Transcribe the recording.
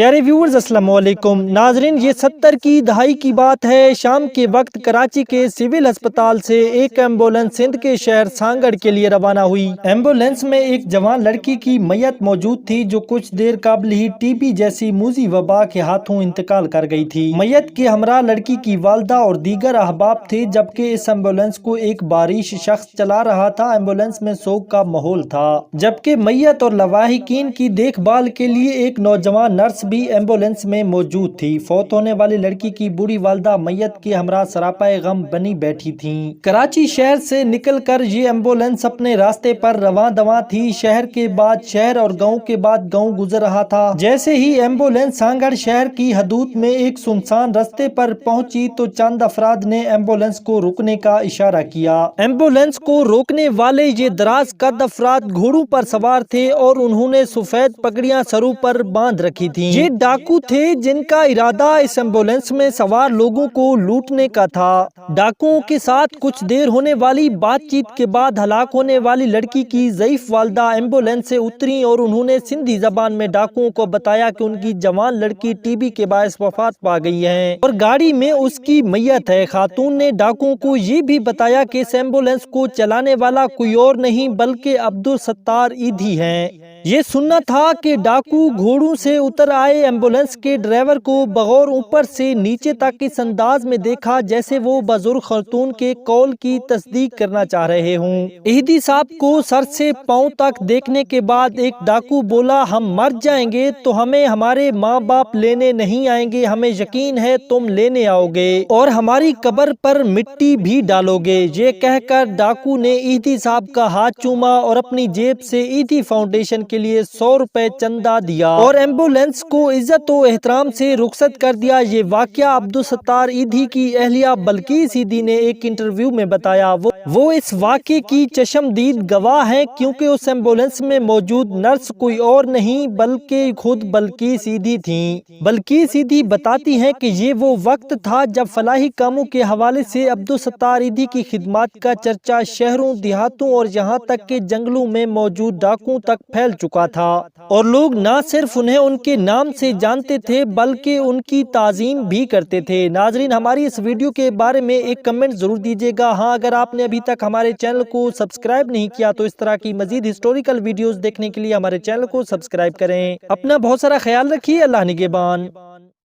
پیارے ویورز السلام علیکم ناظرین، یہ 70 کی دہائی کی بات ہے۔ شام کے وقت کراچی کے سول ہسپتال سے ایک ایمبولینس سندھ کے شہر سانگڑ کے لیے روانہ ہوئی۔ ایمبولینس میں ایک جوان لڑکی کی میت موجود تھی جو کچھ دیر قبل ہی ٹی بی جیسی موذی وبا کے ہاتھوں انتقال کر گئی تھی۔ میت کے ہمراہ لڑکی کی والدہ اور دیگر احباب تھے، جبکہ اس ایمبولینس کو ایک باریش شخص چلا رہا تھا۔ ایمبولینس میں سوگ کا ماحول تھا، جبکہ میت اور لواحقین کی دیکھ بھال کے لیے ایک نوجوان نرس بھی ایمبولینس میں موجود تھی۔ فوت ہونے والی لڑکی کی بوڑھی والدہ میت کے ہمراہ سراپائے غم بنی بیٹھی تھیں۔ کراچی شہر سے نکل کر یہ ایمبولینس اپنے راستے پر رواں دواں تھی۔ شہر کے بعد شہر اور گاؤں کے بعد گاؤں گزر رہا تھا۔ جیسے ہی ایمبولینس سانگڑ شہر کی حدود میں ایک سنسان راستے پر پہنچی تو چند افراد نے ایمبولینس کو رکنے کا اشارہ کیا۔ ایمبولینس کو روکنے والے یہ دراز قد افراد گھوڑوں پر سوار تھے اور انہوں نے سفید پگڑیاں سروں پر باندھ رکھی تھیں۔ یہ ڈاکو تھے جن کا ارادہ اس ایمبولینس میں سوار لوگوں کو لوٹنے کا تھا۔ ڈاکوؤں کے ساتھ کچھ دیر ہونے والی بات چیت کے بعد ہلاک ہونے والی لڑکی کی ضعیف والدہ ایمبولینس سے اتری اور انہوں نے سندھی زبان میں ڈاکوؤں کو بتایا کہ ان کی جوان لڑکی ٹی بی کے باعث وفات پا گئی ہے اور گاڑی میں اس کی میت ہے۔ خاتون نے ڈاکوؤں کو یہ بھی بتایا کہ اس ایمبولینس کو چلانے والا کوئی اور نہیں بلکہ عبدالستار ایدھی ہیں۔ یہ سننا تھا کہ ڈاکو گھوڑوں سے اتر آئے ایمبولینس کے ڈرائیور کو بغور اوپر سے نیچے تک اس انداز میں دیکھا جیسے وہ بزرگ خاتون کے قول کی تصدیق کرنا چاہ رہے ہوں۔ ایدھی صاحب کو سر سے پاؤں تک دیکھنے کے بعد ایک ڈاکو بولا، ہم مر جائیں گے تو ہمیں ہمارے ماں باپ لینے نہیں آئیں گے، ہمیں یقین ہے تم لینے آؤ گے اور ہماری قبر پر مٹی بھی ڈالو گے۔ یہ کہہ کر ڈاکو نے ایدھی صاحب کا ہاتھ چوما اور اپنی جیب سے ایدھی فاؤنڈیشن کے لیے 100 روپے چندہ دیا اور ایمبولینس کو عزت و احترام سے رخصت کر دیا۔ یہ واقعہ عبدالستار ایدھی کی اہلیہ بلقیس ایدھی نے ایک انٹرویو میں بتایا۔ وہ اس واقعے کی چشمدید گواہ ہیں کیونکہ اس ایمبولینس میں موجود نرس کوئی اور نہیں بلکہ خود بلقیس ایدھی تھیں۔ بلقیس ایدھی بتاتی ہیں کہ یہ وہ وقت تھا جب فلاحی کاموں کے حوالے سے عبدالستار ایدھی کی خدمات کا چرچا شہروں، دیہاتوں اور یہاں تک کہ جنگلوں میں موجود ڈاکوؤں تک پھیل چکا تھا اور لوگ نہ صرف انہیں ان کے نام سے جانتے تھے بلکہ ان کی تعظیم بھی کرتے تھے۔ ناظرین، ہماری اس ویڈیو کے بارے میں ایک کمنٹ ضرور دیجیے گا۔ ہاں، اگر آپ نے ابھی تک ہمارے چینل کو سبسکرائب نہیں کیا تو اس طرح کی مزید ہسٹوریکل ویڈیوز دیکھنے کے لیے ہمارے چینل کو سبسکرائب کریں۔ اپنا بہت سارا خیال رکھیے۔ اللہ نگہبان۔